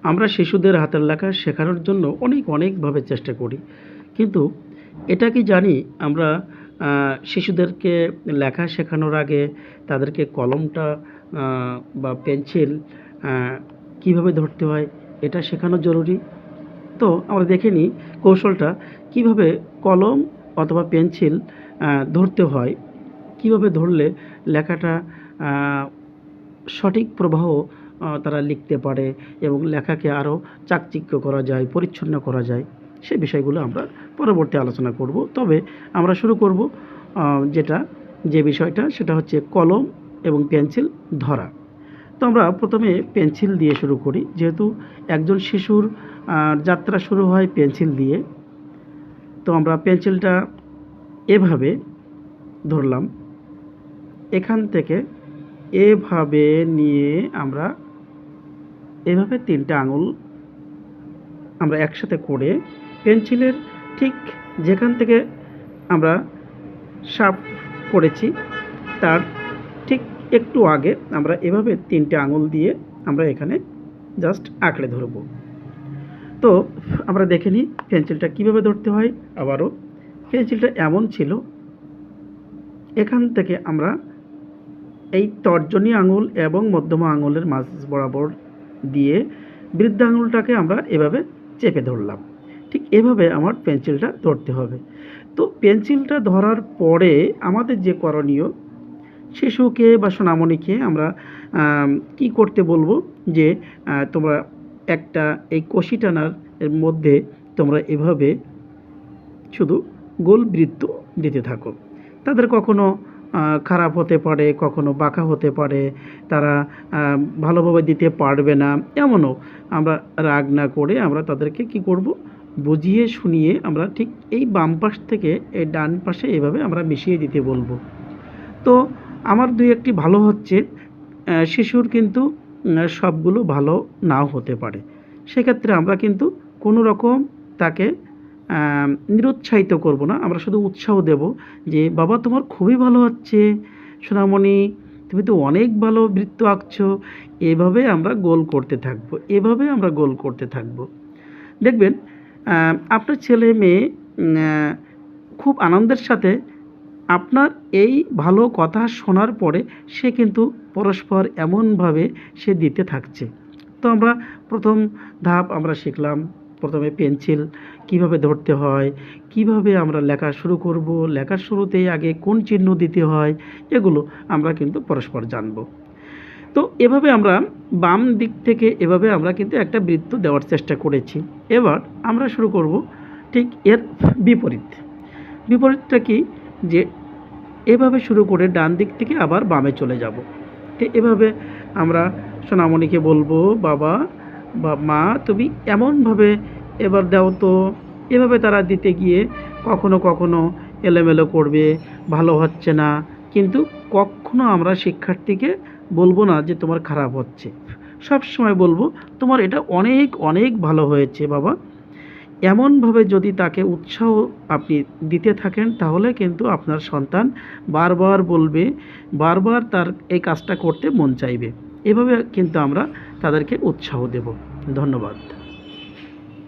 আমরা শিশুদের হাতের লেখা শেখানোর জন্য অনেকভাবে চেষ্টা করি, কিন্তু এটা কি জানি আমরা শিশুদেরকে লেখা শেখানোর আগে তাদেরকে কলমটা বা পেন্সিল কীভাবে ধরতে হয় এটা শেখানো জরুরি। তো আমরা দেখে নিই কৌশলটা, কিভাবে কলম অথবা পেন্সিল ধরতে হয়, কিভাবে ধরলে লেখাটা সঠিক প্রবাহ তারা লিখতে পারে এবং লেখাকে আরও চাকচিক্য করা যায়, পরিচ্ছন্ন করা যায়, সে বিষয়গুলো আমরা পরবর্তী আলোচনা করব। তবে আমরা শুরু করব যে বিষয়টা সেটা হচ্ছে কলম এবং পেন্সিল ধরা। তো আমরা প্রথমে পেন্সিল দিয়ে শুরু করি, যেহেতু একজন শিশুর যাত্রা শুরু হয় পেন্সিল দিয়ে। তো আমরা পেন্সিলটা এভাবে ধরলাম, এখান থেকে এভাবে নিয়ে আমরা এভাবে 3টে আঙুল আমরা একসাথে করে পেন্সিলের ঠিক যেখান থেকে আমরা শার্প করেছি তার ঠিক একটু আগে আমরা এভাবে 3টে আঙুল দিয়ে আমরা এখানে জাস্ট আঁকড়ে ধরব। তো আমরা দেখে নিই পেন্সিলটা কীভাবে ধরতে হয়। আবারও পেন্সিলটা এমন ছিল, এখান থেকে আমরা এই তর্জনী আঙুল এবং মধ্যমা আঙুলের মাঝ বরাবর দিয়ে বৃদ্ধা আঙুলটাকে আমরা এভাবে চেপে ধরলাম। ঠিক এভাবে আমার পেন্সিলটা ধরতে হবে। তো পেন্সিলটা ধরার পরে আমাদের যে করণীয়, শিশুকে বা সোনামণিকে আমরা কি করতে বলবো, যে তোমরা একটা এই কষি টানার এর মধ্যে তোমরা এভাবে শুধু গোল বৃত্ত দিতে থাকো। তাদের কখনো খারাপ হতে পারে, কখনো বাঁকা হতে পারে, তারা ভালোভাবে দিতে পারবে না, এমনও আমরা রাগ না করে আমরা তাদেরকে কি করব, বুঝিয়ে শুনিয়ে আমরা ঠিক এই বাম পাশ থেকে এই ডান পাশে এভাবে আমরা মিশিয়ে দিতে বলবো। তো আমার 2-1টি ভালো হচ্ছে, শিশুর কিন্তু সবগুলো ভালো নাও হতে পারে। সেক্ষেত্রে আমরা কিন্তু কোনো রকম তাকে নিরুৎসাহিত করব না, আমরা শুধু উৎসাহ দেব যে বাবা তোমার খুবই ভালো হচ্ছে, সোনামণি তুমি তো অনেক ভালো বৃত্ত আঁকছো। এভাবে আমরা গোল করতে থাকবো, এভাবে আমরা গোল করতে থাকবো। দেখবেন আপনার ছেলে মেয়ে খুব আনন্দের সাথে আপনার এই ভালো কথা শোনার পরে সে কিন্তু পরস্পর এমনভাবে সে দিতে থাকছে। তো আমরা প্রথম ধাপ আমরা শিখলাম, প্রথমে পেন্সিল কিভাবে ধরতে হয়, কিভাবে আমরা লেখা শুরু করব, লেখার শুরুতেই আগে কোন চিহ্ন দিতে হয়, এগুলো আমরা কিন্তু পরস্পর জানব। তো এভাবে আমরা বাম দিক থেকে এভাবে আমরা কিন্তু একটা বৃত্ত দেওয়ার চেষ্টা করেছি। এবার আমরা শুরু করব ঠিক এর বিপরীতটা কি, যে এভাবে শুরু করে ডান দিক থেকে আবার বামে চলে যাব। তো এভাবে আমরা সোনামণিকে বলবো বাবা বা মা তুমি এমনভাবে এবার দাও তো। এভাবে তারা দিতে গিয়ে কখনো এলোমেলো করবে, ভালো হচ্ছে না, কিন্তু কখনো আমরা শিক্ষার্থীকে বলবো না যে তোমার খারাপ হচ্ছে, সব সময় বলবো তোমার এটা অনেক ভালো হয়েছে বাবা। এমনভাবে যদি তাকে উৎসাহ আপনি দিতে থাকেন তাহলে কিন্তু আপনার সন্তান বারবার বলবে, বারবার তার এই কাজটা করতে মন চাইবে। এভাবে কিন্তু আমরা তাদেরকে উৎসাহ দেব। ধন্যবাদ।